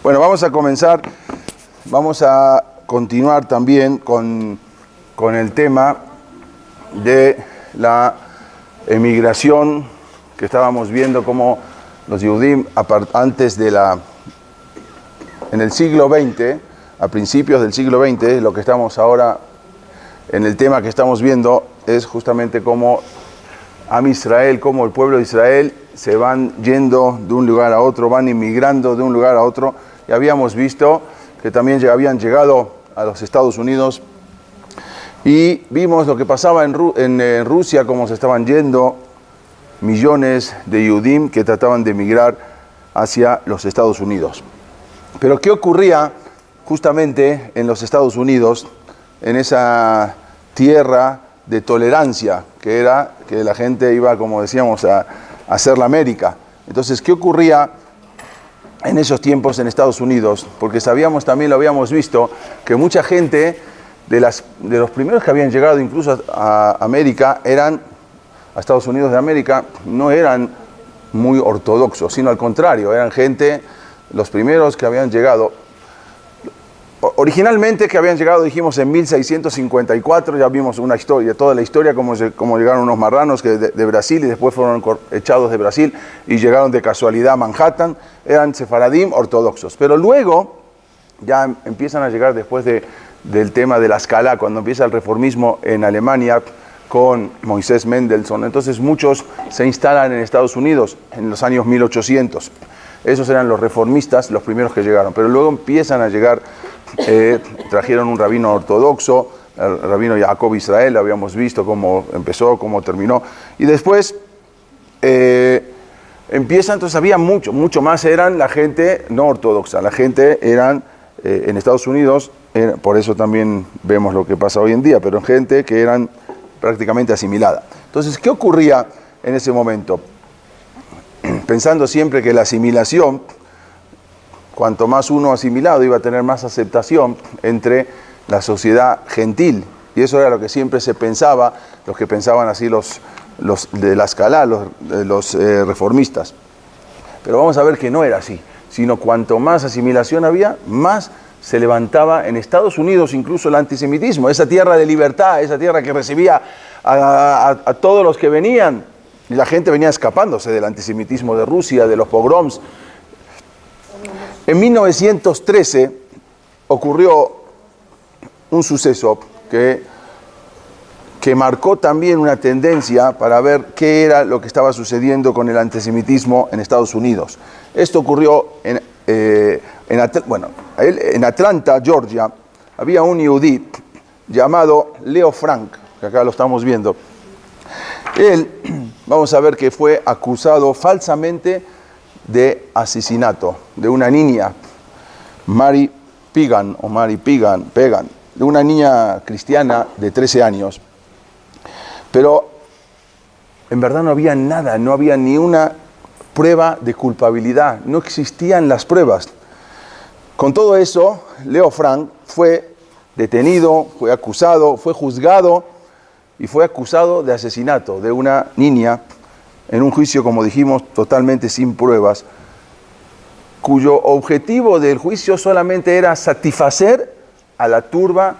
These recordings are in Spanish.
Bueno, vamos a comenzar, vamos a continuar también con el tema de la emigración que estábamos viendo como los Yehudim antes de en el siglo XX, a principios del siglo XX, lo que estamos ahora en el tema que estamos viendo es justamente cómo Am Israel, cómo el pueblo de Israel se van yendo de un lugar a otro, van inmigrando de un lugar a otro. Y habíamos visto que también habían llegado a los Estados Unidos y vimos lo que pasaba en Rusia, cómo se estaban yendo millones de Yehudim que trataban de emigrar hacia los Estados Unidos. Pero ¿qué ocurría justamente en los Estados Unidos, en esa tierra de tolerancia que era que la gente iba, como decíamos, a hacer la América? Entonces, ¿qué ocurría en esos tiempos en Estados Unidos? Porque sabíamos, también lo habíamos visto, que mucha gente de los primeros que habían llegado incluso a América a Estados Unidos de América, no eran muy ortodoxos, sino al contrario, eran gente, los primeros que habían llegado, originalmente que habían llegado, dijimos, en 1654, ya vimos una historia, toda la historia, cómo llegaron unos marranos de Brasil y después fueron echados de Brasil y llegaron de casualidad a Manhattan, eran sefaradim ortodoxos. Pero luego ya empiezan a llegar después del tema de la Escala, cuando empieza el reformismo en Alemania con Moisés Mendelssohn. Entonces muchos se instalan en Estados Unidos en los años 1800. Esos eran los reformistas, los primeros que llegaron. Pero luego empiezan a llegar, trajeron un rabino ortodoxo, el rabino Jacob Israel, habíamos visto cómo empezó, cómo terminó. Y después empieza, entonces había mucho más, eran la gente no ortodoxa. La gente eran, en Estados Unidos, por eso también vemos lo que pasa hoy en día, pero gente que eran prácticamente asimilada. Entonces, ¿qué ocurría en ese momento? Pensando siempre que la asimilación, cuanto más uno asimilado, iba a tener más aceptación entre la sociedad gentil. Y eso era lo que siempre se pensaba, los que pensaban así los de la Escala, los reformistas. Pero vamos a ver que no era así, sino cuanto más asimilación había, más se levantaba en Estados Unidos incluso el antisemitismo, esa tierra de libertad, esa tierra que recibía a todos los que venían. Y la gente venía escapándose del antisemitismo de Rusia, de los pogroms. En 1913 ocurrió un suceso que marcó también una tendencia para ver qué era lo que estaba sucediendo con el antisemitismo en Estados Unidos. Esto ocurrió en Atlanta, Georgia. Había un yehudí llamado Leo Frank, que acá lo estamos viendo. Él, vamos a ver que fue acusado falsamente de asesinato de una niña, Mary Pagan, de una niña cristiana de 13 años. Pero en verdad no había nada, no había ni una prueba de culpabilidad, no existían las pruebas. Con todo eso, Leo Frank fue detenido, fue acusado, fue juzgado y fue acusado de asesinato de una niña en un juicio, como dijimos, totalmente sin pruebas, cuyo objetivo del juicio solamente era satisfacer a la turba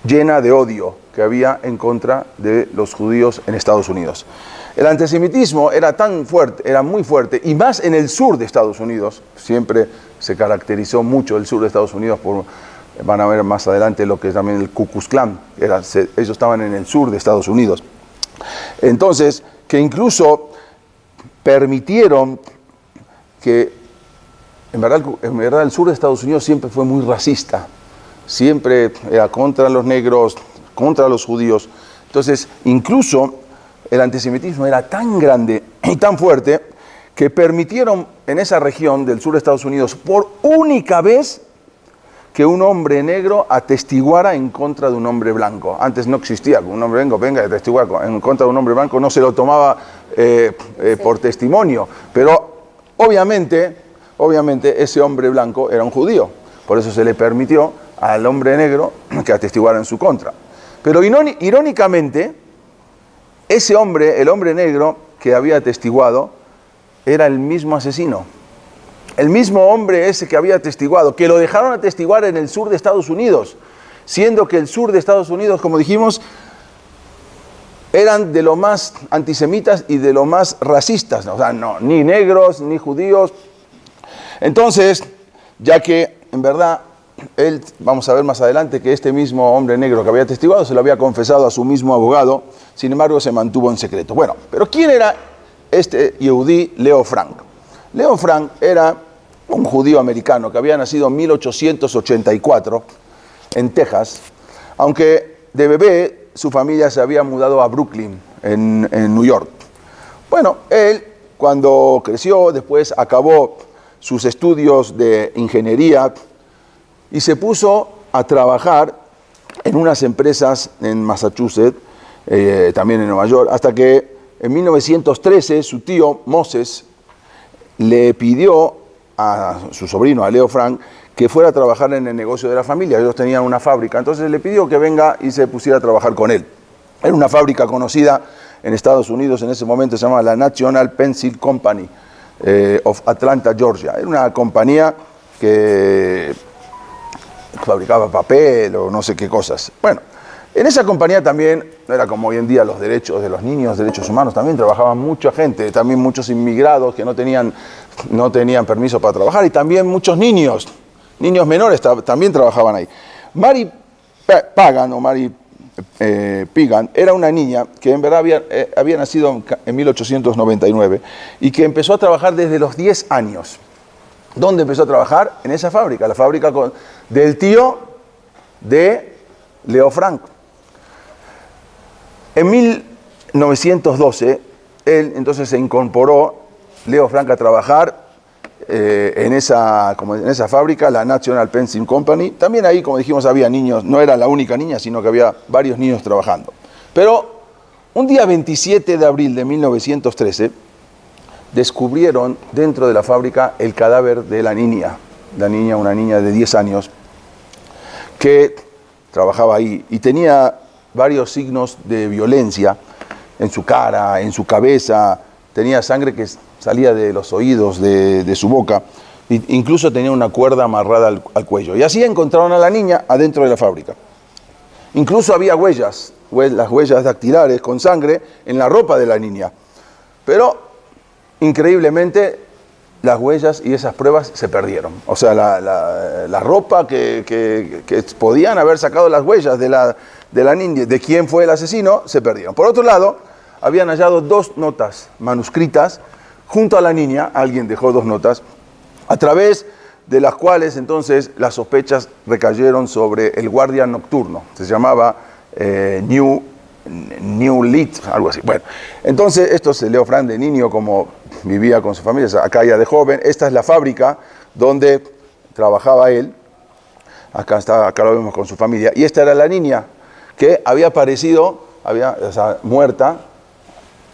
llena de odio que había en contra de los judíos en Estados Unidos. El antisemitismo era tan fuerte, era muy fuerte, y más en el sur de Estados Unidos. Siempre se caracterizó mucho el sur de Estados Unidos por, van a ver más adelante lo que es también el Ku Klux Klan. Ellos estaban en el sur de Estados Unidos. Entonces, que incluso permitieron que, en verdad el sur de Estados Unidos siempre fue muy racista. Siempre era contra los negros, contra los judíos. Entonces, incluso el antisemitismo era tan grande y tan fuerte que permitieron en esa región del sur de Estados Unidos por única vez que un hombre negro atestiguara en contra de un hombre blanco. Antes no existía, un hombre blanco venga a atestiguar en contra de un hombre blanco, no se lo tomaba por testimonio, pero obviamente ese hombre blanco era un judío, por eso se le permitió al hombre negro que atestiguara en su contra. Pero irónicamente, ese hombre, el hombre negro que había atestiguado, era el mismo asesino. el mismo hombre ese que había atestiguado, que lo dejaron atestiguar en el sur de Estados Unidos, siendo que el sur de Estados Unidos, como dijimos, eran de lo más antisemitas y de lo más racistas, o sea, no, ni negros, ni judíos. Entonces, ya que en verdad, él, vamos a ver más adelante que este mismo hombre negro que había atestiguado se lo había confesado a su mismo abogado, sin embargo se mantuvo en secreto. Bueno, pero ¿quién era este Yehudí Leo Frank? Leo Frank era un judío americano que había nacido en 1884 en Texas, aunque de bebé su familia se había mudado a Brooklyn, en New York. Bueno, él cuando creció, después acabó sus estudios de ingeniería y se puso a trabajar en unas empresas en Massachusetts, también en Nueva York, hasta que en 1913 su tío Moses le pidió a su sobrino, a Leo Frank, que fuera a trabajar en el negocio de la familia. Ellos tenían una fábrica, entonces le pidió que venga y se pusiera a trabajar con él. Era una fábrica conocida en Estados Unidos, en ese momento se llamaba la National Pencil Company of Atlanta, Georgia. Era una compañía que fabricaba papel o no sé qué cosas. Bueno, en esa compañía también, no era como hoy en día los derechos de los niños, derechos humanos, también trabajaban mucha gente, también muchos inmigrados que no tenían permiso para trabajar y también muchos niños menores también trabajaban ahí. Mary Pagan o Mary Pigan era una niña que en verdad había nacido en 1899 y que empezó a trabajar desde los 10 años. ¿Dónde empezó a trabajar? En esa fábrica, la fábrica del tío de Leo Frank. En 1912, él entonces se incorporó, Leo Frank, a trabajar en esa fábrica, la National Pencil Company. También ahí, como dijimos, había niños, no era la única niña, sino que había varios niños trabajando. Pero un día 27 de abril de 1913, descubrieron dentro de la fábrica el cadáver de la niña, una niña de 10 años, que trabajaba ahí y tenía varios signos de violencia en su cara, en su cabeza, tenía sangre que salía de los oídos, de su boca, e incluso tenía una cuerda amarrada al cuello. Y así encontraron a la niña adentro de la fábrica. Incluso había huellas, las huellas dactilares con sangre en la ropa de la niña. Pero, increíblemente, las huellas y esas pruebas se perdieron. O sea, la ropa que podían haber sacado las huellas de la niña, de quién fue el asesino, se perdieron. Por otro lado, habían hallado 2 notas manuscritas junto a la niña. Alguien dejó 2 notas, a través de las cuales entonces las sospechas recayeron sobre el guardia nocturno. Se llamaba New Lit, algo así. Bueno, entonces esto es Leo Frank de niño, como vivía con su familia, acá ya de joven. Esta es la fábrica donde trabajaba él. Acá lo vemos con su familia. Y esta era la niña que había aparecido, muerta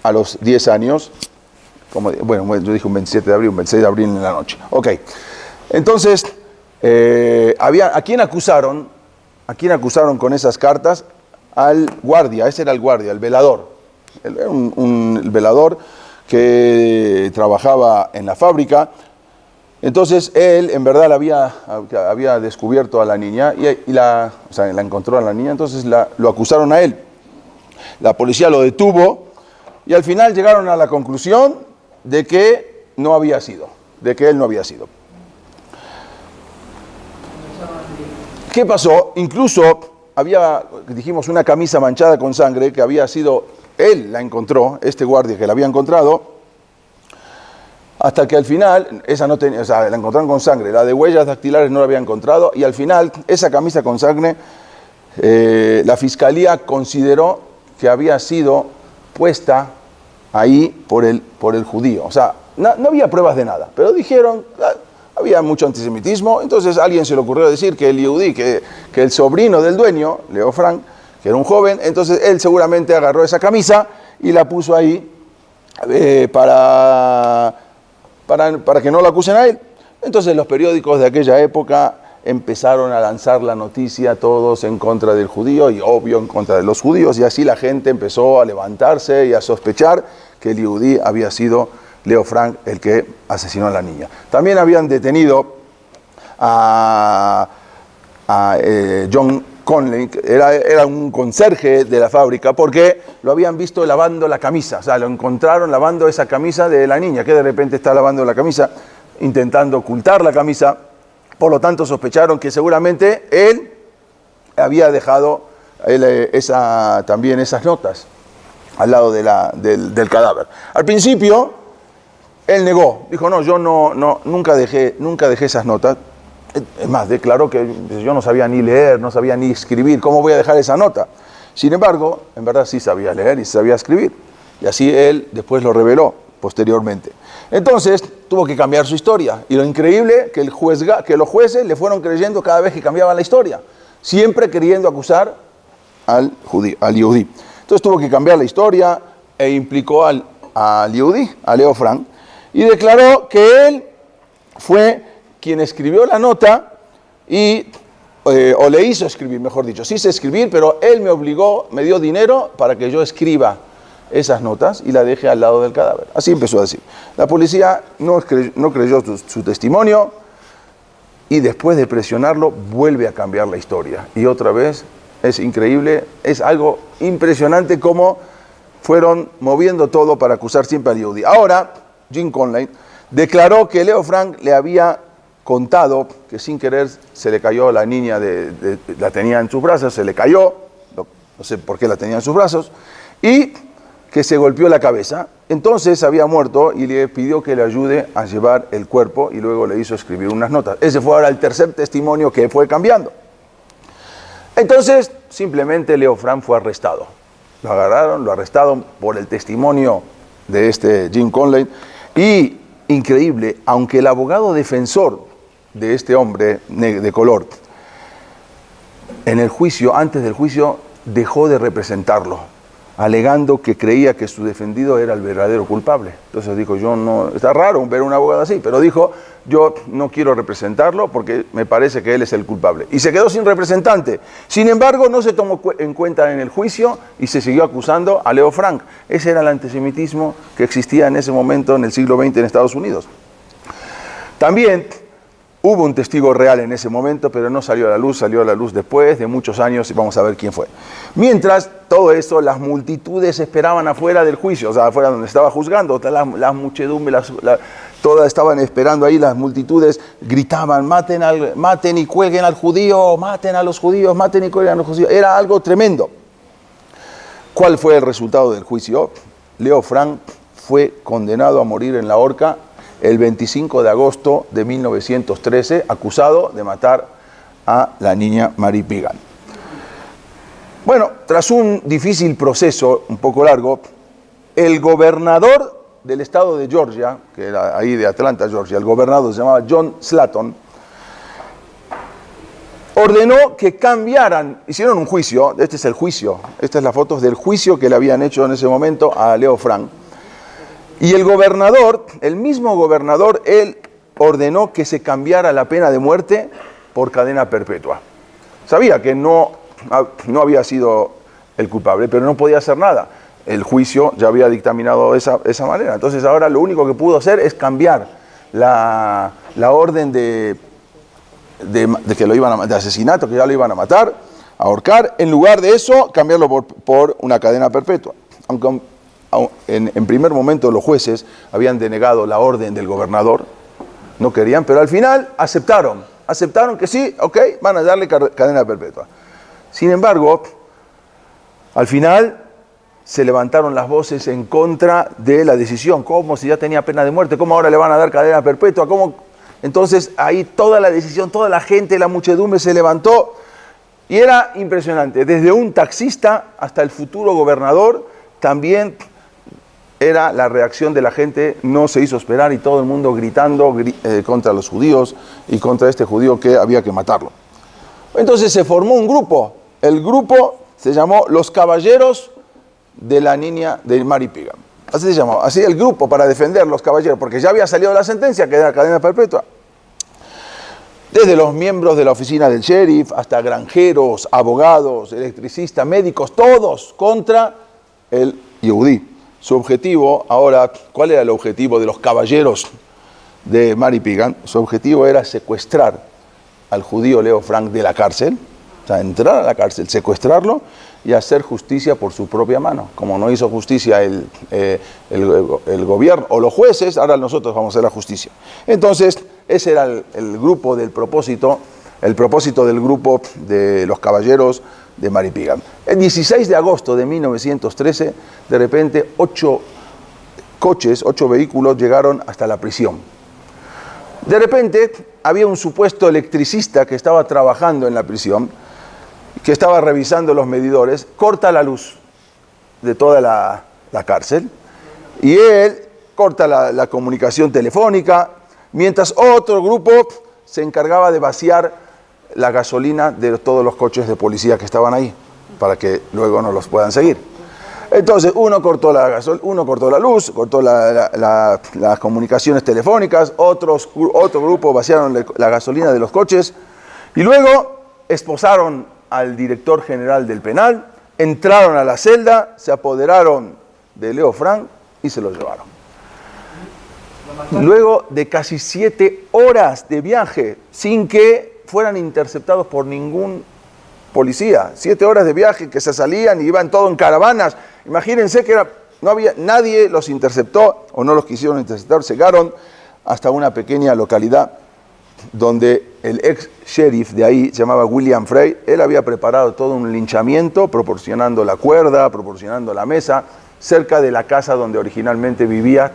a los 10 años. Yo dije un 27 de abril, un 26 de abril en la noche. Ok. Entonces, ¿a quién acusaron? ¿A quién acusaron con esas cartas? Al guardia. Ese era el guardia, el velador. El velador que trabajaba en la fábrica. Entonces él en verdad había descubierto a la niña y la encontró a la niña, entonces lo acusaron a él. La policía lo detuvo y al final llegaron a la conclusión de que él no había sido. ¿Qué pasó? Incluso dijimos, una camisa manchada con sangre que había sido, él la encontró, este guardia que la había encontrado, hasta que al final, esa no tenía, la encontraron con sangre, la de huellas dactilares no la había encontrado, y al final, esa camisa con sangre, la fiscalía consideró que había sido puesta ahí por el judío. O sea, no había pruebas de nada, pero dijeron, había mucho antisemitismo, entonces a alguien se le ocurrió decir que el yehudí, que el sobrino del dueño, Leo Frank, que era un joven, entonces él seguramente agarró esa camisa y la puso ahí para que no lo acusen a él. Entonces los periódicos de aquella época empezaron a lanzar la noticia todos en contra del judío y obvio en contra de los judíos, y así la gente empezó a levantarse y a sospechar que el yehudí había sido Leo Frank el que asesinó a la niña. También habían detenido a John Conley, era un conserje de la fábrica, porque lo habían visto lavando la camisa, o sea, lo encontraron lavando esa camisa de la niña, que de repente está lavando la camisa, intentando ocultar la camisa, por lo tanto sospecharon que seguramente él había dejado también esas notas al lado del cadáver. Al principio, él negó, dijo, no, yo nunca dejé esas notas. Es más, declaró que yo no sabía ni leer, no sabía ni escribir, ¿cómo voy a dejar esa nota? Sin embargo, en verdad sí sabía leer y sabía escribir. Y así él después lo reveló posteriormente. Entonces, tuvo que cambiar su historia. Y lo increíble, que los jueces le fueron creyendo cada vez que cambiaba la historia, siempre queriendo acusar al Yehudí. Entonces tuvo que cambiar la historia e implicó al Yehudí, a Leo Frank, y declaró que él fue quien escribió la nota o le hizo escribir, mejor dicho. Sí sé escribir, pero él me dio dinero para que yo escriba esas notas y la deje al lado del cadáver. Así empezó a decir. La policía no creyó su testimonio y después de presionarlo vuelve a cambiar la historia. Y otra vez es increíble, es algo impresionante cómo fueron moviendo todo para acusar siempre al Yehudí. Ahora, Jim Conley declaró que Leo Frank le había contado que sin querer se le cayó a la niña, la tenía en sus brazos, se le cayó, no sé por qué la tenía en sus brazos, y que se golpeó la cabeza. Entonces había muerto y le pidió que le ayude a llevar el cuerpo y luego le hizo escribir unas notas. Ese fue ahora el tercer testimonio que fue cambiando. Entonces simplemente Leo Frank fue arrestado. Lo agarraron, lo arrestaron por el testimonio de este Jim Conley y increíble, aunque el abogado defensor de este hombre de color, en el juicio, antes del juicio, dejó de representarlo, alegando que creía que su defendido era el verdadero culpable. Entonces dijo, está raro ver a un abogado así, pero dijo, yo no quiero representarlo porque me parece que él es el culpable. Y se quedó sin representante. Sin embargo, no se tomó en cuenta en el juicio y se siguió acusando a Leo Frank. Ese era el antisemitismo que existía en ese momento en el siglo XX en Estados Unidos. También hubo un testigo real en ese momento, pero no salió a la luz después de muchos años y vamos a ver quién fue. Mientras todo eso, las multitudes esperaban afuera del juicio, o sea, afuera donde estaba juzgando, las muchedumbres, todas estaban esperando ahí, las multitudes gritaban, maten y cuelguen al judío, maten a los judíos, maten y cuelguen a los judíos. Era algo tremendo. ¿Cuál fue el resultado del juicio? Leo Frank fue condenado a morir en la horca el 25 de agosto de 1913, acusado de matar a la niña Mary Pigan. Bueno, tras un difícil proceso, un poco largo, el gobernador del estado de Georgia, que era ahí de Atlanta, Georgia, el gobernador se llamaba John Slatton, ordenó que cambiaran, hicieron un juicio, este es el juicio, estas son las fotos del juicio que le habían hecho en ese momento a Leo Frank. Y el gobernador, el mismo gobernador, él ordenó que se cambiara la pena de muerte por cadena perpetua. Sabía que no había sido el culpable, pero no podía hacer nada. El juicio ya había dictaminado de esa manera. Entonces ahora lo único que pudo hacer es cambiar la orden de que lo iban de asesinato, que ya lo iban a matar, a ahorcar. En lugar de eso, cambiarlo por una cadena perpetua. Aunque en primer momento los jueces habían denegado la orden del gobernador, no querían, pero al final aceptaron que sí, ok, van a darle cadena perpetua. Sin embargo, al final se levantaron las voces en contra de la decisión. ¿Cómo? Si ya tenía pena de muerte, ¿cómo ahora le van a dar cadena perpetua? ¿Cómo? Entonces ahí toda la decisión, toda la gente, la muchedumbre se levantó y era impresionante. Desde un taxista hasta el futuro gobernador también era la reacción de la gente, no se hizo esperar y todo el mundo gritando contra los judíos y contra este judío que había que matarlo. Entonces se formó un grupo, el grupo se llamó Los Caballeros de la Niña de Mary Pigan. Así se llamaba, así el grupo para defender los caballeros, porque ya había salido la sentencia que era cadena perpetua. Desde los miembros de la oficina del sheriff hasta granjeros, abogados, electricistas, médicos, todos contra el Yehudí. su objetivo, ahora, ¿cuál era el objetivo de los caballeros de Mary Pigan? Su objetivo era secuestrar al judío Leo Frank de la cárcel, o sea, entrar a la cárcel, secuestrarlo y hacer justicia por su propia mano. Como no hizo justicia el gobierno o los jueces, ahora nosotros vamos a hacer la justicia. Entonces, ese era el grupo del propósito, el propósito del grupo de los caballeros de Mary Pigan. El 16 de agosto de 1913, de repente, 8 vehículos llegaron hasta la prisión. De repente, había un supuesto electricista que estaba trabajando en la prisión, que estaba revisando los medidores, corta la luz de toda la cárcel, y él corta la comunicación telefónica, mientras otro grupo se encargaba de vaciar la gasolina de todos los coches de policía que estaban ahí, para que luego no los puedan seguir. Entonces, uno cortó la luz, cortó las comunicaciones telefónicas, otro grupo vaciaron la gasolina de los coches, y luego esposaron al director general del penal, entraron a la celda, se apoderaron de Leo Frank y se lo llevaron. Luego de casi 7 horas de viaje, sin que fueran interceptados por ningún policía, 7 horas de viaje que se salían y iban todo en caravanas. Imagínense que no había nadie los interceptó o no los quisieron interceptar, llegaron hasta una pequeña localidad donde el ex sheriff de ahí, se llamaba William Frey, él había preparado todo un linchamiento, proporcionando la cuerda, proporcionando la mesa, cerca de la casa donde originalmente vivía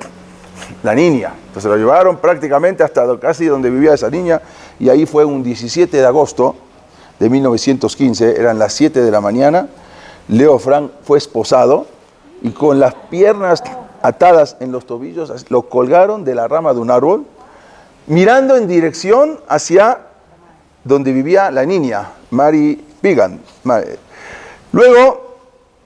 la niña. Entonces lo llevaron prácticamente hasta casi donde vivía esa niña, y ahí fue un 17 de agosto de 1915, eran las 7 de la mañana, Leo Frank fue esposado y con las piernas atadas en los tobillos lo colgaron de la rama de un árbol, mirando en dirección hacia donde vivía la niña, Mary Pigan. Luego,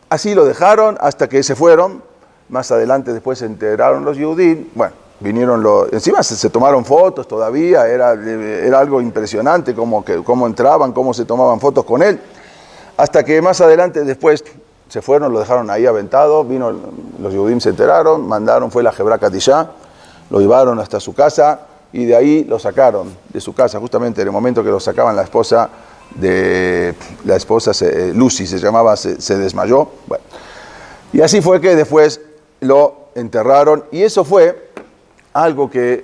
así lo dejaron hasta que se fueron. Más adelante después se enteraron los Yehudim. Bueno, vinieron encima se tomaron fotos todavía, era algo impresionante cómo entraban, cómo se tomaban fotos con él. Hasta que más adelante después se fueron, lo dejaron ahí aventado, los Yehudim se enteraron, fue la Hebra Katishá, lo llevaron hasta su casa, y de ahí lo sacaron de su casa, justamente en el momento que lo sacaban la esposa Lucy se llamaba, se desmayó. Bueno, y así fue que después lo enterraron, y eso fue algo que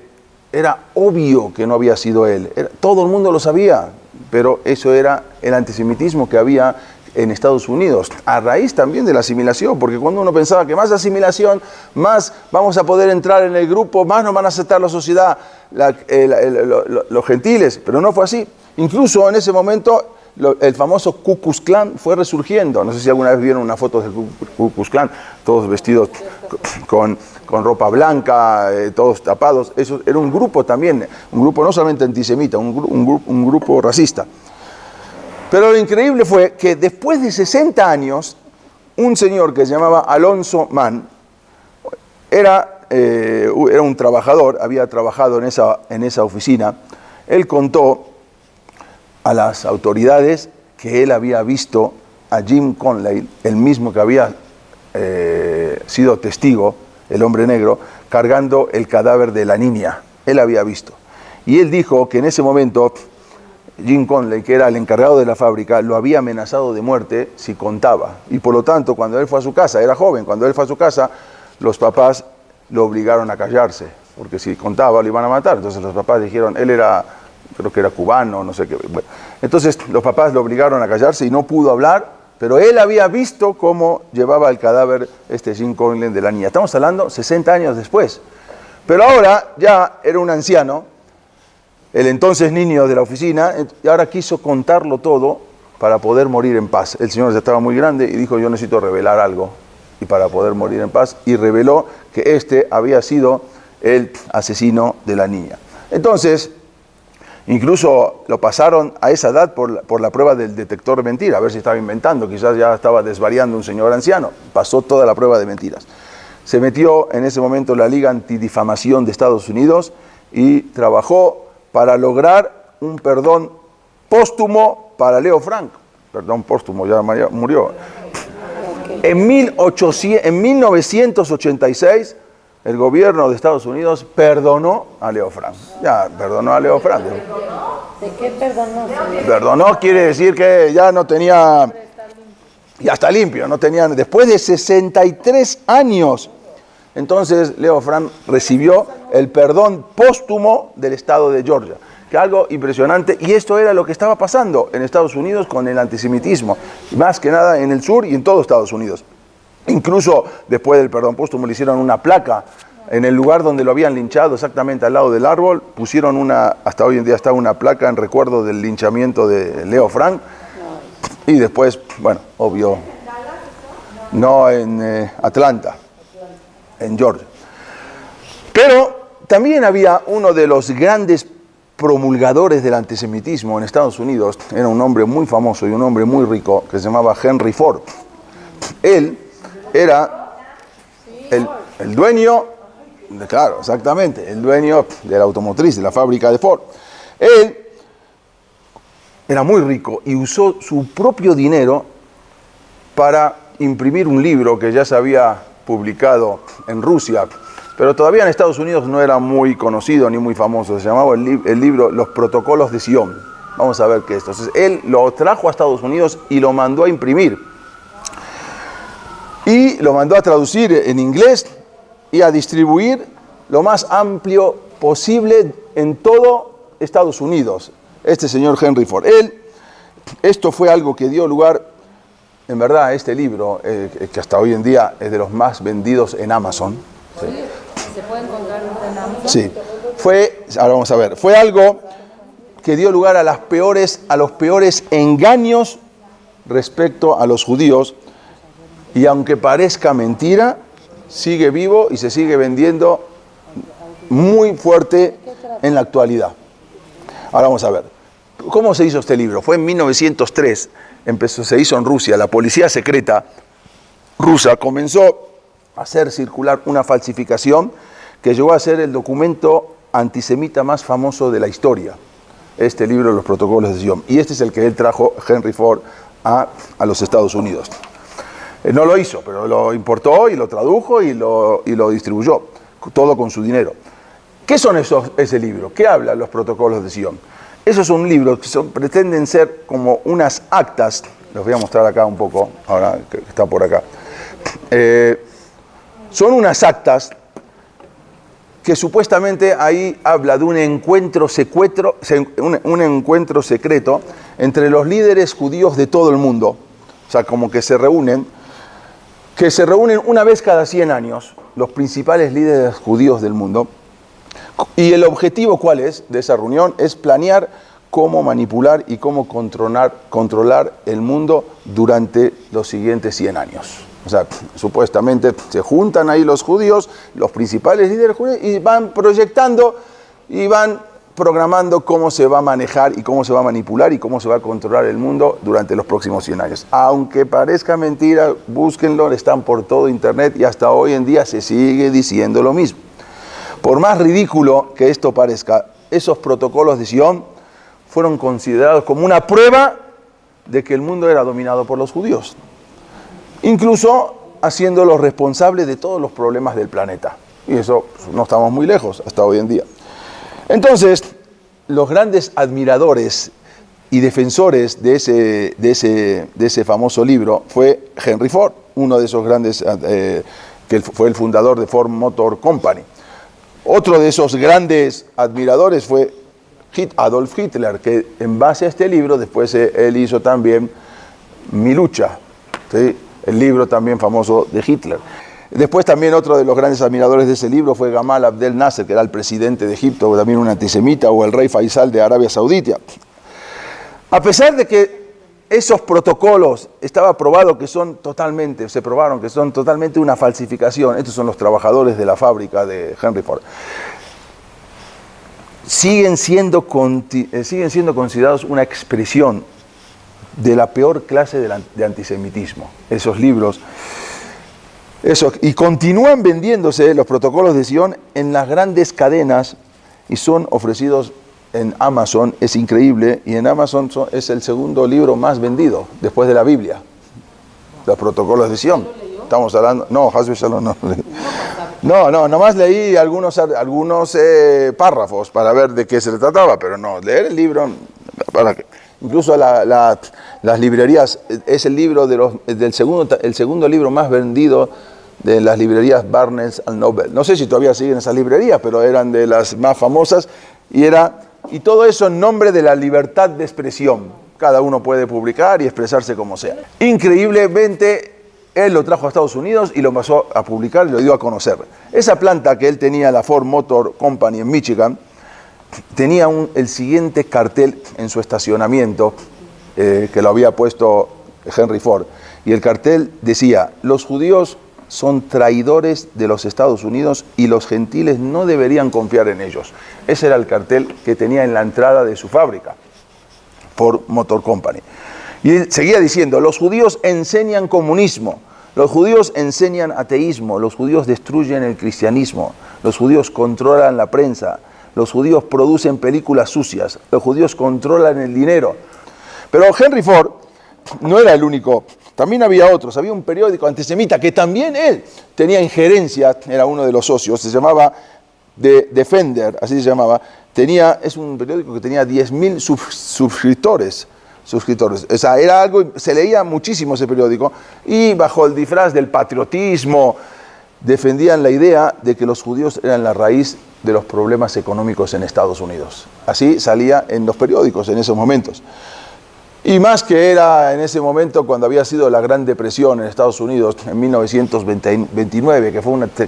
era obvio que no había sido él. Todo el mundo lo sabía, pero eso era el antisemitismo que había en Estados Unidos, a raíz también de la asimilación, porque cuando uno pensaba que más asimilación, más vamos a poder entrar en el grupo, más nos van a aceptar la sociedad, los gentiles, pero no fue así. Incluso en ese momento el famoso Ku Klux Klan fue resurgiendo. No sé si alguna vez vieron una foto del Ku Klux Klan, todos vestidos con ropa blanca, todos tapados. Eso era un grupo también, un grupo no solamente antisemita, un grupo racista. Pero lo increíble fue que después de 60 años, un señor que se llamaba Alonso Mann, era un trabajador, había trabajado en esa oficina. Él contó a las autoridades que él había visto a Jim Conley, el mismo que había sido testigo, el hombre negro, cargando el cadáver de la niña. Él había visto. Y él dijo que en ese momento Jim Conley, que era el encargado de la fábrica, lo había amenazado de muerte si contaba. Y por lo tanto, cuando él fue a su casa, era joven, cuando él fue a su casa, los papás lo obligaron a callarse, porque si contaba lo iban a matar. Entonces los papás dijeron, él era, creo que era cubano, no sé qué. Bueno, entonces los papás lo obligaron a callarse y no pudo hablar, pero él había visto cómo llevaba el cadáver Jim Conley de la niña. Estamos hablando 60 años después. Pero ahora ya era un anciano, el entonces niño de la oficina, y ahora quiso contarlo todo para poder morir en paz. El señor ya estaba muy grande y dijo, yo necesito revelar algo, y para poder morir en paz, y reveló que había sido el asesino de la niña. Entonces, incluso lo pasaron a esa edad por la prueba del detector de mentiras, a ver si estaba inventando, quizás ya estaba desvariando un señor anciano. Pasó toda la prueba de mentiras. Se metió en ese momento la Liga Antidifamación de Estados Unidos y trabajó para lograr un perdón póstumo para Leo Frank. Perdón póstumo, ya murió. En 1986, el gobierno de Estados Unidos perdonó a Leo Frank. Ya, perdonó a Leo Frank. ¿De qué perdonó? Perdonó quiere decir que ya no tenía... Ya está limpio, no tenía... Después de 63 años, entonces Leo Frank recibió el perdón póstumo del estado de Georgia. Que algo impresionante, y esto era lo que estaba pasando en Estados Unidos con el antisemitismo, más que nada en el sur y en todo Estados Unidos. Incluso después del perdón póstumo le hicieron una placa en el lugar donde lo habían linchado, exactamente al lado del árbol, pusieron hasta hoy en día está una placa en recuerdo del linchamiento de Leo Frank, y después, bueno, obvio, no en Atlanta, en Georgia. Pero también había uno de los grandes promulgadores del antisemitismo en Estados Unidos, era un hombre muy famoso y un hombre muy rico que se llamaba Henry Ford. Él era el dueño, claro, exactamente, el dueño de la automotriz, de la fábrica de Ford. Él era muy rico y usó su propio dinero para imprimir un libro que ya se había publicado en Rusia, pero todavía en Estados Unidos no era muy conocido ni muy famoso. Se llamaba el libro Los Protocolos de Sion. Vamos a ver qué es esto. Entonces, él lo trajo a Estados Unidos y lo mandó a imprimir. Y lo mandó a traducir en inglés y a distribuir lo más amplio posible en todo Estados Unidos. Este señor Henry Ford. Esto fue algo que dio lugar, en verdad, este libro, que hasta hoy en día es de los más vendidos en Amazon. ¿Sí? ¿Se puede encontrar en Amazon? Sí. Ahora vamos a ver, fue algo que dio lugar a los peores engaños respecto a los judíos, y aunque parezca mentira, sigue vivo y se sigue vendiendo muy fuerte en la actualidad. Ahora vamos a ver, ¿cómo se hizo este libro? Fue en 1903, se hizo en Rusia, la policía secreta rusa comenzó a hacer circular una falsificación que llegó a ser el documento antisemita más famoso de la historia, este libro, Los Protocolos de Sion. Y este es el que él trajo, Henry Ford, a los Estados Unidos. No lo hizo, pero lo importó y lo tradujo y lo distribuyó, todo con su dinero. ¿Qué son ese libro? ¿Qué habla Los Protocolos de Sion? Esos son libros que pretenden ser como unas actas, los voy a mostrar acá un poco, ahora que está por acá. Son unas actas que supuestamente ahí habla de un encuentro secreto entre los líderes judíos de todo el mundo. O sea, como que se reúnen una vez cada 100 años, los principales líderes judíos del mundo. Y el objetivo, ¿cuál es? De esa reunión es planear cómo manipular y cómo controlar el mundo durante los siguientes 100 años. O sea, supuestamente se juntan ahí los judíos, los principales líderes judíos, y van proyectando y van programando cómo se va a manejar y cómo se va a manipular y cómo se va a controlar el mundo durante los próximos 100 años. Aunque parezca mentira, búsquenlo, están por todo internet y hasta hoy en día se sigue diciendo lo mismo. Por más ridículo que esto parezca, esos protocolos de Sion fueron considerados como una prueba de que el mundo era dominado por los judíos, incluso haciéndolos responsables de todos los problemas del planeta. Y eso no estamos muy lejos hasta hoy en día. Entonces, los grandes admiradores y defensores de ese famoso libro fue Henry Ford, uno de esos grandes, que fue el fundador de Ford Motor Company. Otro de esos grandes admiradores fue Adolf Hitler, que en base a este libro después él hizo también Mi lucha, ¿sí? El libro también famoso de Hitler. Después también otro de los grandes admiradores de ese libro fue Gamal Abdel Nasser, que era el presidente de Egipto, también un antisemita, o el rey Faisal de Arabia Saudita. A pesar de que esos protocolos estaba probado que se probaron que son totalmente una falsificación, estos son los trabajadores de la fábrica de Henry Ford, siguen siendo considerados una expresión de la peor clase de antisemitismo, esos libros. Y continúan vendiéndose los protocolos de Sion en las grandes cadenas y son ofrecidos en Amazon. Es increíble, y en Amazon es el segundo libro más vendido después de la Biblia. los protocolos de Sion. Estamos hablando, no, Hasbe Shalom no. No, nomás leí algunos párrafos para ver de qué se le trataba, pero no, leer el libro, incluso las librerías, es el libro el segundo libro más vendido de las librerías Barnes & Noble. No sé si todavía siguen esas librerías, pero eran de las más famosas, y todo eso en nombre de la libertad de expresión. Cada uno puede publicar y expresarse como sea. Increíblemente, él lo trajo a Estados Unidos y lo pasó a publicar y lo dio a conocer. Esa planta que él tenía, la Ford Motor Company en Michigan, tenía el siguiente cartel en su estacionamiento, que lo había puesto Henry Ford. Y el cartel decía: los judíos son traidores de los Estados Unidos y los gentiles no deberían confiar en ellos. Ese era el cartel que tenía en la entrada de su fábrica, Ford Motor Company. Y él seguía diciendo: los judíos enseñan comunismo, los judíos enseñan ateísmo, los judíos destruyen el cristianismo, los judíos controlan la prensa, los judíos producen películas sucias, los judíos controlan el dinero. Pero Henry Ford no era el único, también había otros. Había un periódico antisemita que también él tenía injerencia, era uno de los socios, se llamaba The Defender, así se llamaba. Es un periódico que tenía 10.000 suscriptores. O sea, era algo, se leía muchísimo ese periódico, y bajo el disfraz del patriotismo defendían la idea de que los judíos eran la raíz de los problemas económicos en Estados Unidos. Así salía en los periódicos en esos momentos. Y más que era en ese momento cuando había sido la Gran Depresión en Estados Unidos en 1929,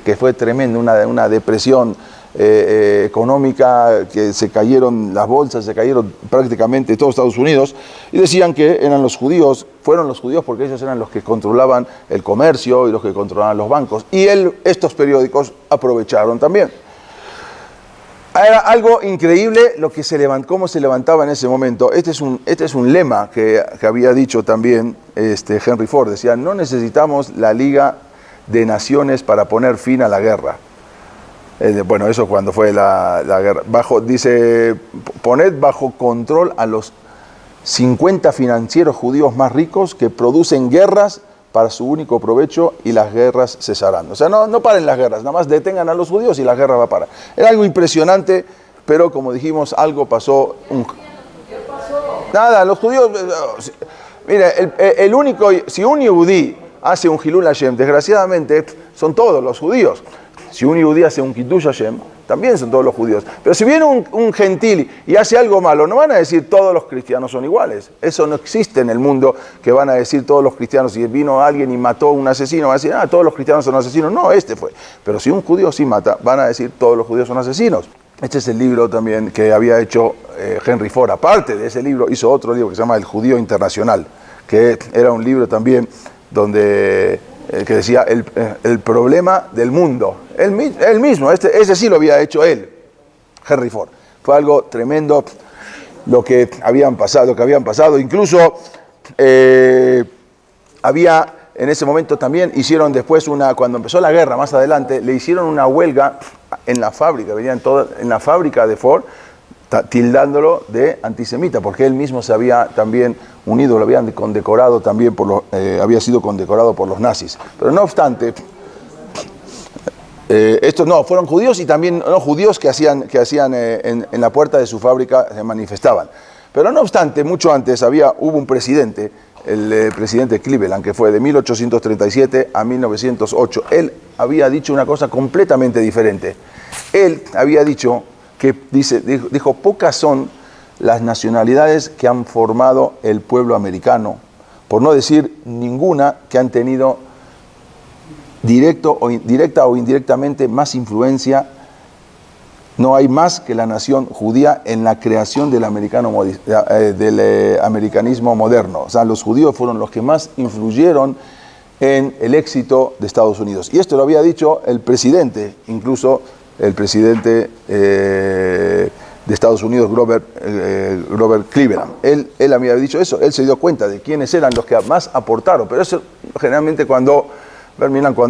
que fue tremenda, una depresión económica, que se cayeron las bolsas, se cayeron prácticamente todos Estados Unidos, y decían que eran los judíos, fueron los judíos porque ellos eran los que controlaban el comercio y los que controlaban los bancos, y estos periódicos aprovecharon también. Era algo increíble cómo se levantaba en ese momento. Este es un lema que había dicho también Henry Ford. Decía: no necesitamos la Liga de Naciones para poner fin a la guerra. Bueno, eso cuando fue la guerra. Dice: poned bajo control a los 50 financieros judíos más ricos que producen guerras para su único provecho, y las guerras cesarán. O sea, no paren las guerras, nada más detengan a los judíos y la guerra va a parar. Era algo impresionante, pero como dijimos, algo pasó. ¿Qué pasó? Nada, los judíos... Mire, si un yehudí hace un Hilul Hashem, desgraciadamente, son todos los judíos. Si un yehudí hace un Kiddush Hashem, también son todos los judíos. Pero si viene un gentil y hace algo malo, no van a decir todos los cristianos son iguales. Eso no existe en el mundo, que van a decir todos los cristianos. Si vino alguien y mató a un asesino, van a decir: todos los cristianos son asesinos. No, fue. Pero si un judío sí mata, van a decir todos los judíos son asesinos. Este es el libro también que había hecho Henry Ford. Aparte de ese libro, hizo otro libro que se llama El Judío Internacional, que era un libro también donde... que decía el problema del mundo. Él mismo, ese sí lo había hecho él, Henry Ford. Fue algo tremendo lo que habían pasado. Incluso había en ese momento también, hicieron después cuando empezó la guerra, más adelante, le hicieron una huelga en la fábrica, venían todos en la fábrica de Ford, tildándolo de antisemita, porque él mismo se había también unido, lo habían condecorado también había sido condecorado por los nazis. Pero no obstante, estos no, fueron judíos, y también no judíos que hacían en la puerta de su fábrica, se manifestaban. Pero no obstante, mucho antes hubo un presidente, el presidente Cleveland, que fue de 1837 a 1908. Él había dicho una cosa completamente diferente. Él había dicho dijo: pocas son las nacionalidades que han formado el pueblo americano, por no decir ninguna, que han tenido directa o indirectamente más influencia. No hay más que la nación judía en la creación del americanismo moderno. O sea, los judíos fueron los que más influyeron en el éxito de Estados Unidos. Y esto lo había dicho el presidente, incluso el presidente de Estados Unidos, Grover Cleveland. Él había dicho eso. Él se dio cuenta de quiénes eran los que más aportaron. Pero eso generalmente cuando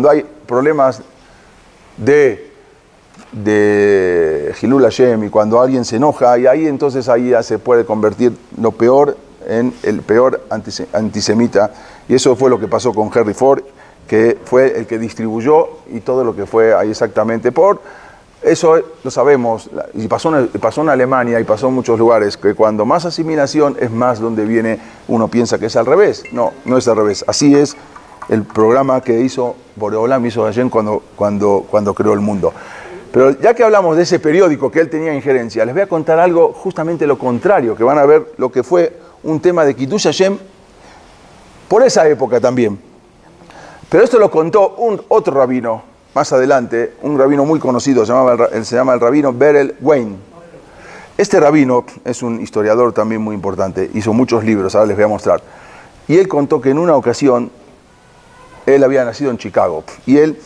hay problemas de Hilul Hashem, y cuando alguien se enoja, y ahí entonces ahí ya se puede convertir lo peor en el peor antisemita, y eso fue lo que pasó con Henry Ford, que fue el que distribuyó y todo lo que fue ahí exactamente por... Eso lo sabemos, y pasó en Alemania y pasó en muchos lugares, que cuando más asimilación es más donde viene, uno piensa que es al revés. No, no es al revés. Así es el programa que hizo Boreolam, hizo Hashem cuando creó el mundo. Pero ya que hablamos de ese periódico que él tenía injerencia, les voy a contar algo justamente lo contrario, que van a ver lo que fue un tema de Kiddush Hashem por esa época también. Pero esto lo contó otro rabino más adelante, un rabino muy conocido, se llama el rabino Berel Wein. Este rabino es un historiador también muy importante, hizo muchos libros, ahora les voy a mostrar. Y él contó que en una ocasión, él había nacido en Chicago, y él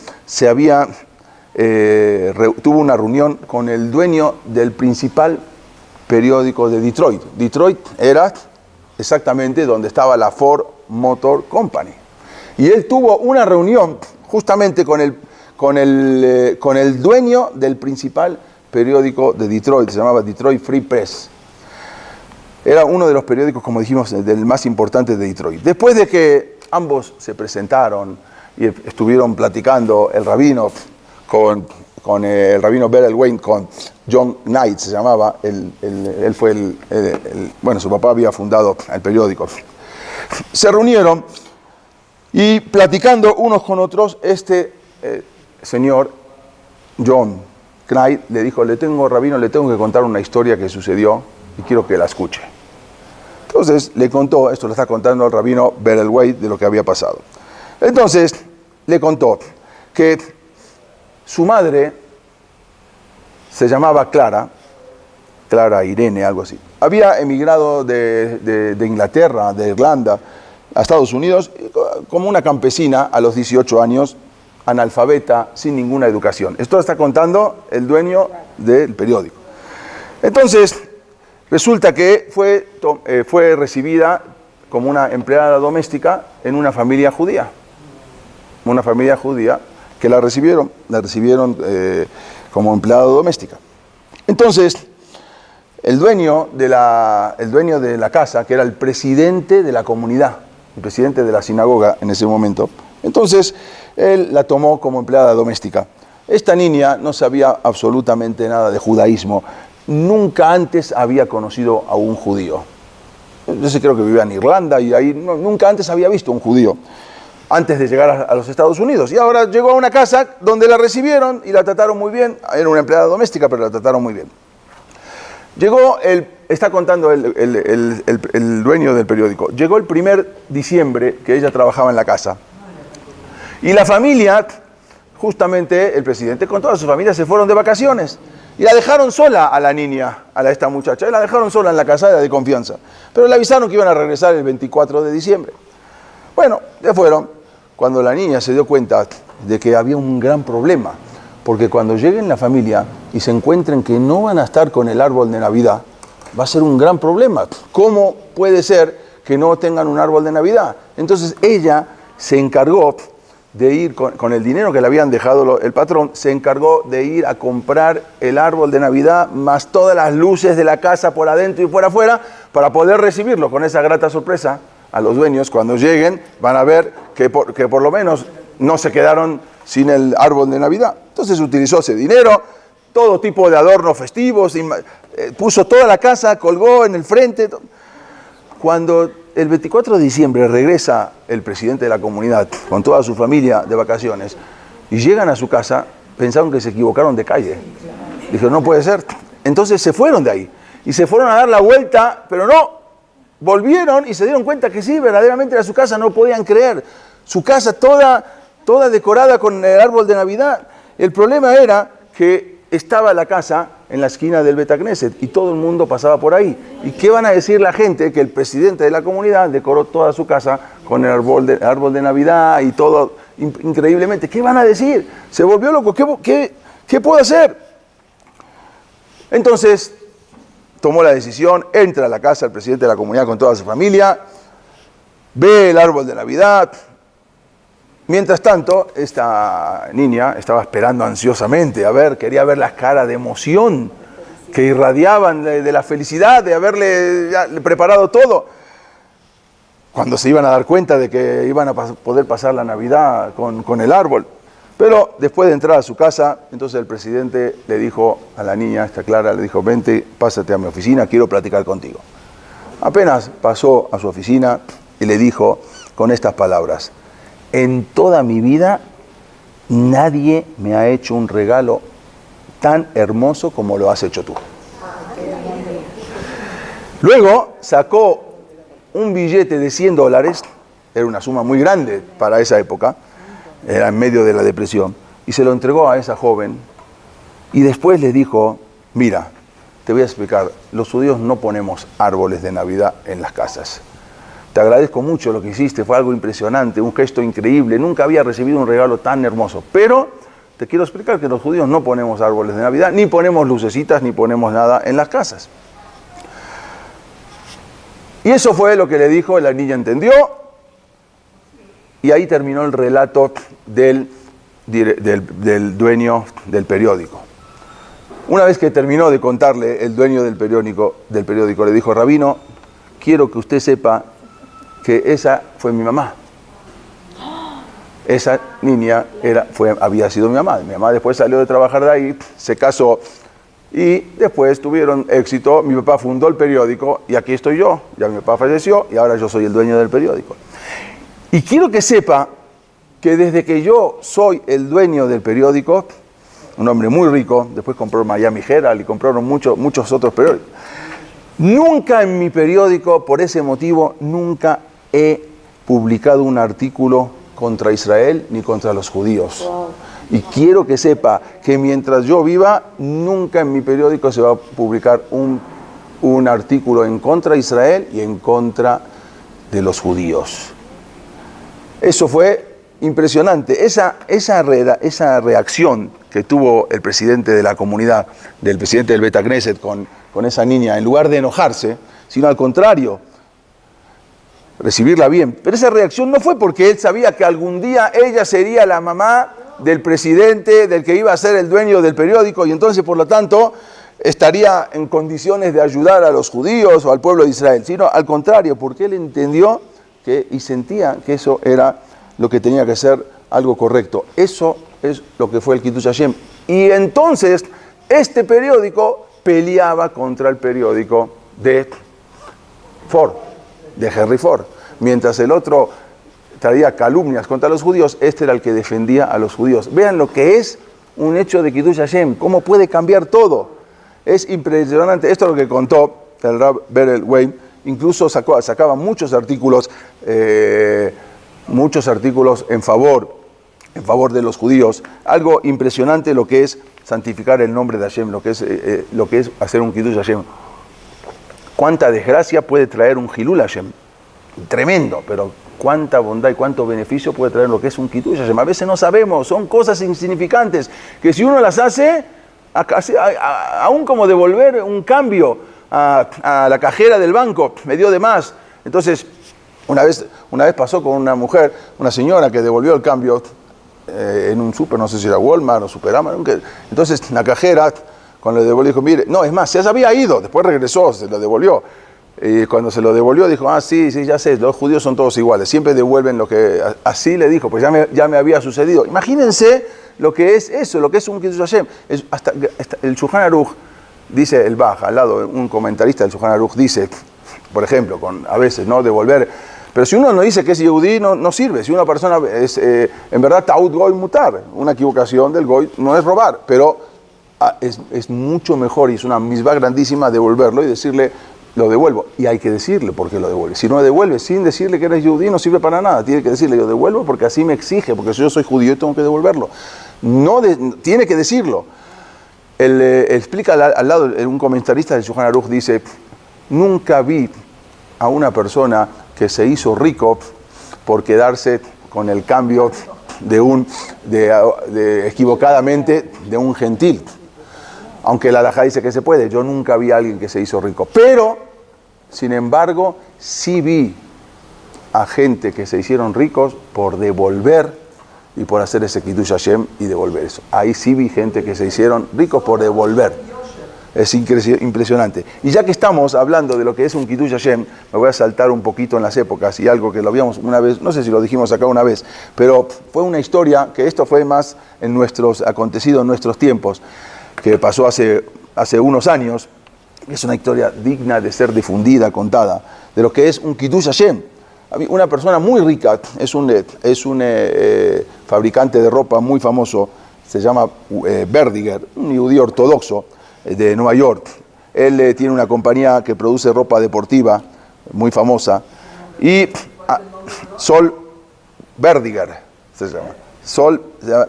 tuvo una reunión con el dueño del principal periódico de Detroit. Detroit era exactamente donde estaba la Ford Motor Company. Y él tuvo una reunión justamente con el dueño del principal periódico de Detroit, se llamaba Detroit Free Press. Era uno de los periódicos, como dijimos, del más importante de Detroit. Después de que ambos se presentaron y estuvieron platicando el rabino con el rabino Berel Wein, con John Knight, se llamaba, él fue bueno, su papá había fundado el periódico. Se reunieron y platicando unos con otros, señor John Knight le dijo, rabino, le tengo que contar una historia que sucedió y quiero que la escuche. Entonces le contó, esto lo está contando el rabino Berel Wein, de lo que había pasado. Entonces le contó que su madre se llamaba Clara Irene, algo así. Había emigrado de Inglaterra, de Irlanda, a Estados Unidos, como una campesina a los 18 años, analfabeta, sin ninguna educación. Esto está contando el dueño del periódico. Entonces, resulta que fue recibida como una empleada doméstica en una familia judía. Una familia judía que la recibieron como empleada doméstica. Entonces, el dueño de la casa, que era el presidente de la comunidad, el presidente de la sinagoga en ese momento, entonces él la tomó como empleada doméstica. Esta niña no sabía absolutamente nada de judaísmo, nunca antes había conocido a un judío. Yo creo que vivía en Irlanda y ahí nunca antes había visto un judío, antes de llegar a los Estados Unidos. Y ahora llegó a una casa donde la recibieron y la trataron muy bien. Era una empleada doméstica, pero la trataron muy bien. Está contando el dueño del periódico, llegó el 1 diciembre que ella trabajaba en la casa. Y la familia, justamente el presidente con toda su familia se fueron de vacaciones. Y la dejaron sola a la niña, esta muchacha, y la dejaron sola en la casa de confianza. Pero le avisaron que iban a regresar el 24 de diciembre. Bueno, ya fueron. Cuando la niña se dio cuenta de que había un gran problema, porque cuando lleguen la familia y se encuentren que no van a estar con el árbol de Navidad, va a ser un gran problema. ¿Cómo puede ser que no tengan un árbol de Navidad? Entonces ella se encargó de ir con el dinero que le habían dejado el patrón, se encargó de ir a comprar el árbol de Navidad más todas las luces de la casa por adentro y por afuera para poder recibirlo con esa grata sorpresa. A los dueños, cuando lleguen, van a ver que por lo menos no se quedaron sin el árbol de Navidad. Entonces utilizó ese dinero, todo tipo de adornos festivos, puso toda la casa, colgó en el frente. Cuando el 24 de diciembre regresa el presidente de la comunidad con toda su familia de vacaciones y llegan a su casa, pensaron que se equivocaron de calle. Dijeron, no puede ser. Entonces se fueron de ahí y se fueron a dar la vuelta, pero no. Volvieron y se dieron cuenta que sí, verdaderamente era su casa, no podían creer. Su casa toda decorada con el árbol de Navidad. El problema era que estaba la casa en la esquina del Bet Knesset y todo el mundo pasaba por ahí. ¿Y qué van a decir la gente? Que el presidente de la comunidad decoró toda su casa con el árbol de Navidad y todo increíblemente. ¿Qué van a decir? Se volvió loco. ¿Qué puedo hacer? Entonces tomó la decisión, entra a la casa el presidente de la comunidad con toda su familia, ve el árbol de Navidad. Mientras tanto, esta niña estaba esperando ansiosamente, quería ver las caras de emoción que irradiaban de la felicidad de haberle preparado todo. cuando se iban a dar cuenta de que iban a poder pasar la Navidad con el árbol. Pero después de entrar a su casa, entonces el presidente le dijo a la niña, esta Clara, le dijo, vente, pásate a mi oficina, quiero platicar contigo. Apenas pasó a su oficina y le dijo con estas palabras, en toda mi vida nadie me ha hecho un regalo tan hermoso como lo has hecho tú. Luego sacó un billete de $100, era una suma muy grande para esa época, era en medio de la depresión, y se lo entregó a esa joven, y después le dijo, mira, te voy a explicar, los judíos no ponemos árboles de Navidad en las casas. Te agradezco mucho lo que hiciste, fue algo impresionante, un gesto increíble, nunca había recibido un regalo tan hermoso, pero te quiero explicar que los judíos no ponemos árboles de Navidad, ni ponemos lucecitas, ni ponemos nada en las casas. Y eso fue lo que le dijo, la niña entendió, y ahí terminó el relato del dueño del periódico. Una vez que terminó de contarle el dueño del periódico le dijo, Rabino, quiero que usted sepa que esa fue mi mamá. Esa niña había sido mi mamá. Mi mamá después salió de trabajar de ahí, se casó, y después tuvieron éxito. Mi papá fundó el periódico y aquí estoy yo. Ya mi papá falleció y ahora yo soy el dueño del periódico. Y quiero que sepa que desde que yo soy el dueño del periódico, un hombre muy rico, después compró Miami Herald y compraron muchos otros periódicos, nunca en mi periódico, por ese motivo, nunca he publicado un artículo contra Israel ni contra los judíos. Wow. Y quiero que sepa que mientras yo viva, nunca en mi periódico se va a publicar un artículo en contra de Israel y en contra de los judíos. Eso fue impresionante. Esa reacción que tuvo el presidente de la comunidad, del presidente del Beta Knesset con esa niña, en lugar de enojarse, sino al contrario, recibirla bien. Pero esa reacción no fue porque él sabía que algún día ella sería la mamá del presidente, del que iba a ser el dueño del periódico, y entonces, por lo tanto, estaría en condiciones de ayudar a los judíos o al pueblo de Israel, sino al contrario, porque él entendió y sentía que eso era lo que tenía que ser algo correcto. Eso es lo que fue el Kiddush Hashem. Y entonces, este periódico peleaba contra el periódico de Ford, de Henry Ford. Mientras el otro traía calumnias contra los judíos, este era el que defendía a los judíos. Vean lo que es un hecho de Kiddush Hashem, cómo puede cambiar todo. Es impresionante. Esto es lo que contó el Rab Berel Wein. Incluso sacaba muchos artículos en favor de los judíos. Algo impresionante lo que es santificar el nombre de Hashem, lo que es hacer un Kiddush Hashem. Cuánta desgracia puede traer un Hilul Hashem. Tremendo, pero cuánta bondad y cuánto beneficio puede traer lo que es un Kiddush Hashem. A veces no sabemos, son cosas insignificantes, que si uno las hace, aún como devolver un cambio a la cajera del banco, me dio de más. Entonces, una vez pasó con una mujer, una señora que devolvió el cambio en un súper, no sé si era Walmart o Superama. Entonces, la cajera, cuando le devolvió, dijo, mire, no, es más, ya se había ido, después regresó, se lo devolvió. Y cuando se lo devolvió, dijo, sí, ya sé, los judíos son todos iguales, siempre devuelven lo que... Así le dijo, pues ya me había sucedido. Imagínense lo que es eso, lo que es un Kiddush Hashem. Hasta el Shulchan Aruch, dice el Baj, al lado, un comentarista del Shulchan Aruch dice, por ejemplo, a veces, ¿no?, devolver... Pero si uno no dice que es yehudí, no sirve. Si una persona es, en verdad, ta'ut goy mutar, una equivocación del goy, no es robar, pero es mucho mejor y es una misbah grandísima devolverlo y decirle, lo devuelvo. Y hay que decirle por qué lo devuelve. Si no devuelve sin decirle que eres yehudí, no sirve para nada. Tiene que decirle, yo devuelvo porque así me exige, porque si yo soy judío tengo que devolverlo. Tiene que decirlo. Él explica al lado, un comentarista del Shulchan Aruch dice, nunca vi a una persona que se hizo rico por quedarse con el cambio equivocadamente de un gentil. Aunque la halajá dice que se puede, yo nunca vi a alguien que se hizo rico. Pero, sin embargo, sí vi a gente que se hicieron ricos por devolver y por hacer ese Kiddush Hashem y devolver eso. Ahí sí vi gente que se hicieron ricos por devolver. Es impresionante. Y ya que estamos hablando de lo que es un Kiddush Hashem, me voy a saltar un poquito en las épocas y algo que lo habíamos una vez, no sé si lo dijimos acá una vez, pero fue una historia que esto fue más acontecido en nuestros tiempos, que pasó hace unos años. Es una historia digna de ser difundida, contada, de lo que es un Kiddush Hashem. Una persona muy rica, es un fabricante de ropa muy famoso, se llama Verdiger, un judío ortodoxo de Nueva York. Él tiene una compañía que produce ropa deportiva muy famosa. Y Sol Verdiger se llama.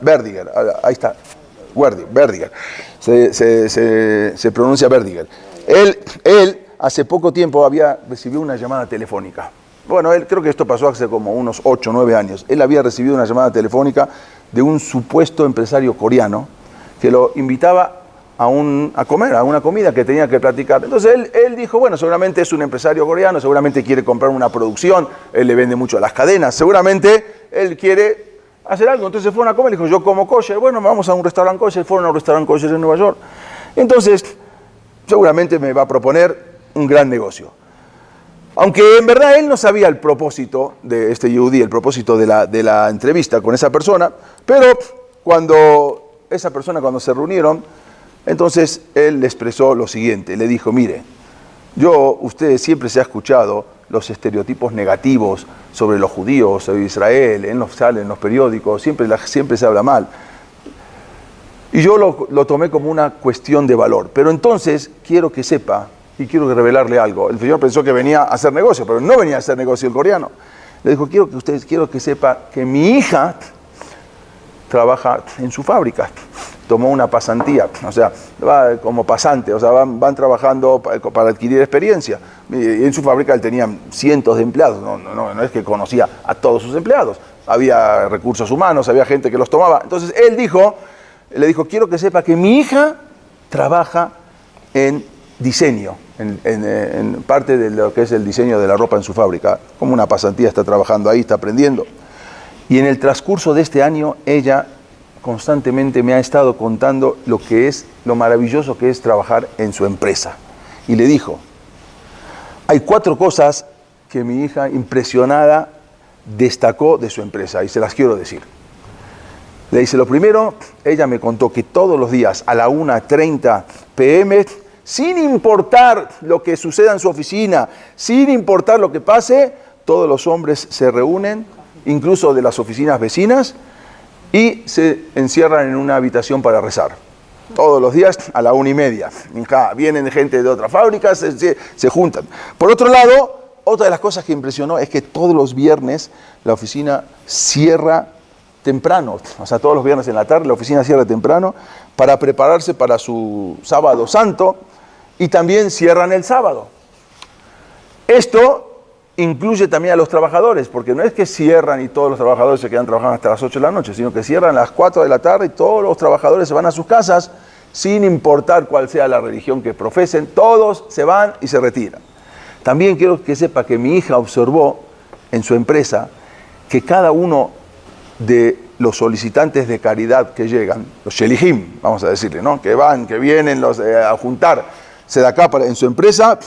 Verdiger, ahí está. Verdiger. Se pronuncia Verdiger. Él hace poco tiempo había recibido una llamada telefónica. Bueno, creo que esto pasó hace como unos 8 o 9 años. Él había recibido una llamada telefónica de un supuesto empresario coreano que lo invitaba a comer, a una comida que tenía que platicar. Entonces él dijo, bueno, seguramente es un empresario coreano, seguramente quiere comprar una producción, él le vende mucho a las cadenas, seguramente él quiere hacer algo. Entonces fueron a comer, dijo, yo como kosher, bueno, vamos a un restaurante kosher, fueron a un restaurante kosher en Nueva York. Entonces, seguramente me va a proponer un gran negocio. Aunque en verdad él no sabía el propósito de este yehudí, el propósito de la entrevista con esa persona, pero cuando se reunieron, entonces él le expresó lo siguiente, le dijo, mire, usted siempre se ha escuchado los estereotipos negativos sobre los judíos, sobre Israel, en los periódicos, siempre se habla mal. Y yo lo tomé como una cuestión de valor, pero entonces quiero que sepa, y quiero revelarle algo. El señor pensó que venía a hacer negocio, pero no venía a hacer negocio el coreano. Le dijo, quiero que sepa que mi hija trabaja en su fábrica. Tomó una pasantía, o sea, va como pasante, o sea, van trabajando para adquirir experiencia. Y en su fábrica él tenía cientos de empleados, no es que conocía a todos sus empleados. Había recursos humanos, había gente que los tomaba. Entonces él le dijo, quiero que sepa que mi hija trabaja en diseño, en parte de lo que es el diseño de la ropa en su fábrica. Como una pasantía, está trabajando ahí, está aprendiendo. Y en el transcurso de este año, ella constantemente me ha estado contando lo maravilloso que es trabajar en su empresa. Y le dijo, hay 4 cosas que mi hija, impresionada, destacó de su empresa, y se las quiero decir. Le dice, lo primero, ella me contó que todos los días a la 1:30 p.m., sin importar lo que suceda en su oficina, sin importar lo que pase, todos los hombres se reúnen, incluso de las oficinas vecinas, y se encierran en una habitación para rezar. Todos los días a la 1:30. Vienen gente de otras fábricas, se juntan. Por otro lado, otra de las cosas que impresionó es que todos los viernes la oficina cierra temprano. O sea, todos los viernes en la tarde la oficina cierra temprano para prepararse para su sábado santo, y también cierran el sábado. Esto incluye también a los trabajadores, porque no es que cierran y todos los trabajadores se quedan trabajando hasta las 8 de la noche, sino que cierran a las 4 de la tarde y todos los trabajadores se van a sus casas, sin importar cuál sea la religión que profesen, todos se van y se retiran. También quiero que sepa que mi hija observó en su empresa que cada uno de los solicitantes de caridad que llegan, los shelihim, vamos a decirle, ¿no? Que vienen a juntar sedacá en su empresa,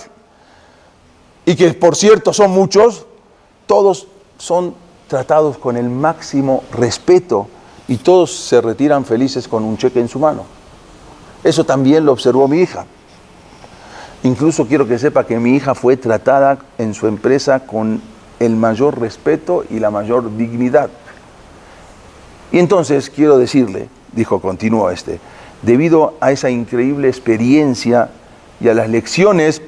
y que por cierto son muchos, todos son tratados con el máximo respeto y todos se retiran felices con un cheque en su mano. Eso también lo observó mi hija. Incluso quiero que sepa que mi hija fue tratada en su empresa con el mayor respeto y la mayor dignidad. Y entonces quiero decirle, continuó debido a esa increíble experiencia y a las lecciones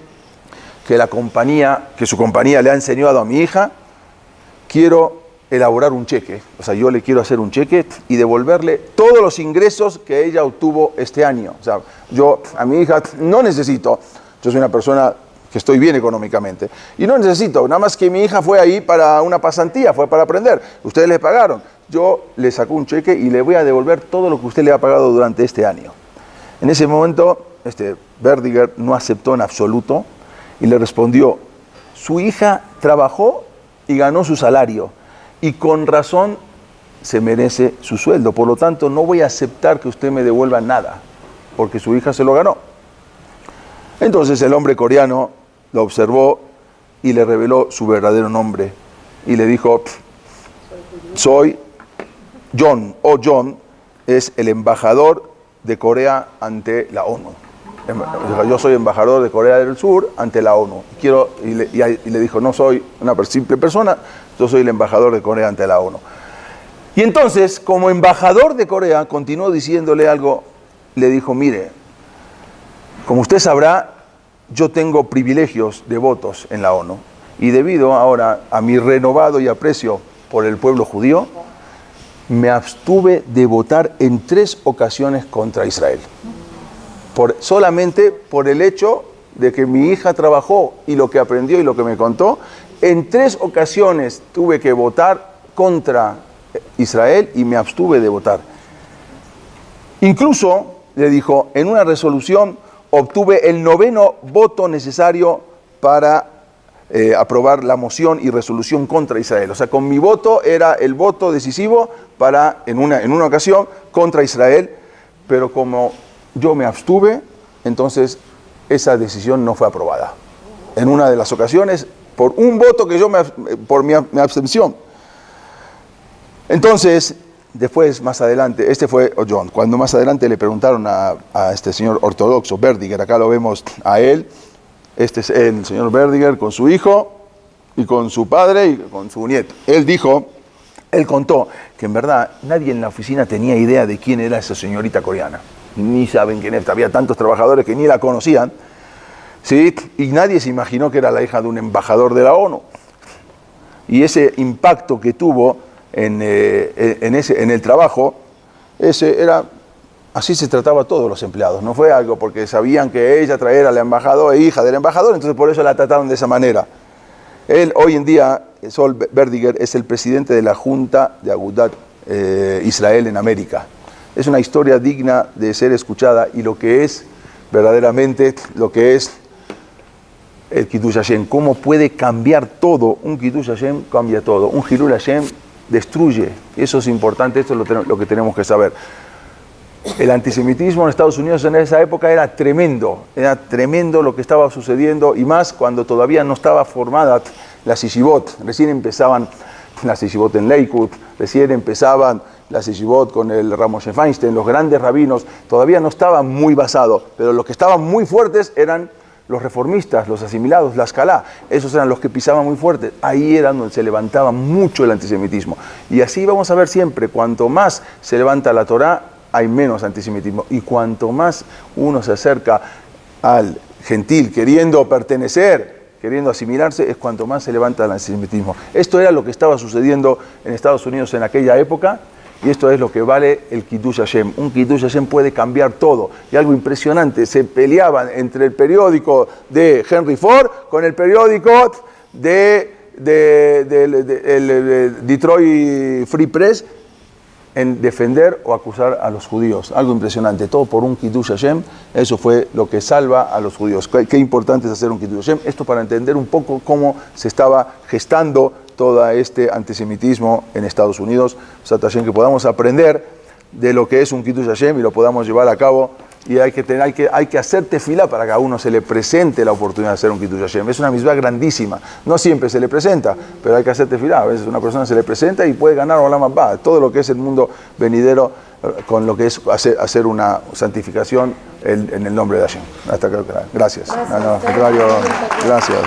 que su compañía le ha enseñado a mi hija, quiero elaborar un cheque. O sea, yo le quiero hacer un cheque y devolverle todos los ingresos que ella obtuvo este año. O sea, yo a mi hija no necesito, yo soy una persona que estoy bien económicamente, y no necesito, nada más que mi hija fue ahí para una pasantía, fue para aprender, ustedes le pagaron, yo le saco un cheque y le voy a devolver todo lo que usted le ha pagado durante este año. En ese momento, Verdiger no aceptó en absoluto, y le respondió, su hija trabajó y ganó su salario, y con razón se merece su sueldo, por lo tanto no voy a aceptar que usted me devuelva nada, porque su hija se lo ganó. Entonces el hombre coreano lo observó y le reveló su verdadero nombre. Y le dijo, soy John, o John es el embajador de Corea ante la ONU. Yo soy embajador de Corea del Sur ante la ONU. Y le dijo, no soy una simple persona, yo soy el embajador de Corea ante la ONU. Y entonces, como embajador de Corea, continuó diciéndole algo, le dijo, mire, como usted sabrá, yo tengo privilegios de votos en la ONU. Y debido ahora a mi renovado y aprecio por el pueblo judío, me abstuve de votar en 3 ocasiones contra Israel. Solamente por el hecho de que mi hija trabajó y lo que aprendió y lo que me contó, en 3 ocasiones tuve que votar contra Israel y me abstuve de votar. Incluso, le dijo, en una resolución obtuve el 9º voto necesario para aprobar la moción y resolución contra Israel. O sea, con mi voto era el voto decisivo para, en una ocasión, contra Israel, pero como yo me abstuve, entonces esa decisión no fue aprobada. En una de las ocasiones, por un voto que por mi abstención. Entonces, después, más adelante, este fue John, cuando más adelante le preguntaron a este señor ortodoxo, Verdiger, acá lo vemos a él, este es el señor Verdiger con su hijo y con su padre y con su nieto. Él contó que en verdad nadie en la oficina tenía idea de quién era esa señorita coreana. Ni saben quién es, había tantos trabajadores que ni la conocían, ¿sí? Y nadie se imaginó que era la hija de un embajador de la ONU. Y ese impacto que tuvo en el trabajo, así se trataba a todos los empleados. No fue algo porque sabían que ella era la embajadora, hija del embajador, entonces por eso la trataron de esa manera. Él hoy en día, Sol Verdiger, es el presidente de la Junta de Agudat Israel en América. Es una historia digna de ser escuchada y lo que es verdaderamente, lo que es el Kiddush Hashem, cómo puede cambiar todo. Un Kiddush Hashem cambia todo, un Hilul Hashem destruye. Eso es importante, esto es lo que tenemos que saber. El antisemitismo en Estados Unidos en esa época era tremendo lo que estaba sucediendo, y más cuando todavía no estaba formada las yeshivot. Recién empezaban las yeshivot en Lakewood, recién empezaban las yeshivot con el Rav Moshe Feinstein, los grandes rabinos, todavía no estaban muy basados, pero los que estaban muy fuertes eran los reformistas, los asimilados, la Escalá, esos eran los que pisaban muy fuerte. Ahí era donde se levantaba mucho el antisemitismo. Y así vamos a ver siempre, cuanto más se levanta la Torá, hay menos antisemitismo. Y cuanto más uno se acerca al gentil, queriendo pertenecer, queriendo asimilarse, es cuanto más se levanta el antisemitismo. Esto era lo que estaba sucediendo en Estados Unidos en aquella época, y esto es lo que vale el Kiddush Hashem. Un Kiddush Hashem puede cambiar todo. Y algo impresionante, se peleaban entre el periódico de Henry Ford con el periódico de Detroit Free Press en defender o acusar a los judíos. Algo impresionante, todo por un Kiddush Hashem. Eso fue lo que salva a los judíos. Qué importante es hacer un Kiddush Hashem. Esto para entender un poco cómo se estaba gestando todo este antisemitismo en Estados Unidos. Sat Hashem, que podamos aprender de lo que es un Kiddush Hashem y lo podamos llevar a cabo. Y hay que hacer tefilá para que a uno se le presente la oportunidad de hacer un Kiddush Hashem. Es una misvá grandísima. No siempre se le presenta, pero hay que hacer tefilá. A veces una persona se le presenta y puede ganar Olam Haba. Todo lo que es el mundo venidero, con lo que es hacer una santificación en el nombre de Hashem. Hasta acá. Gracias. Gracias.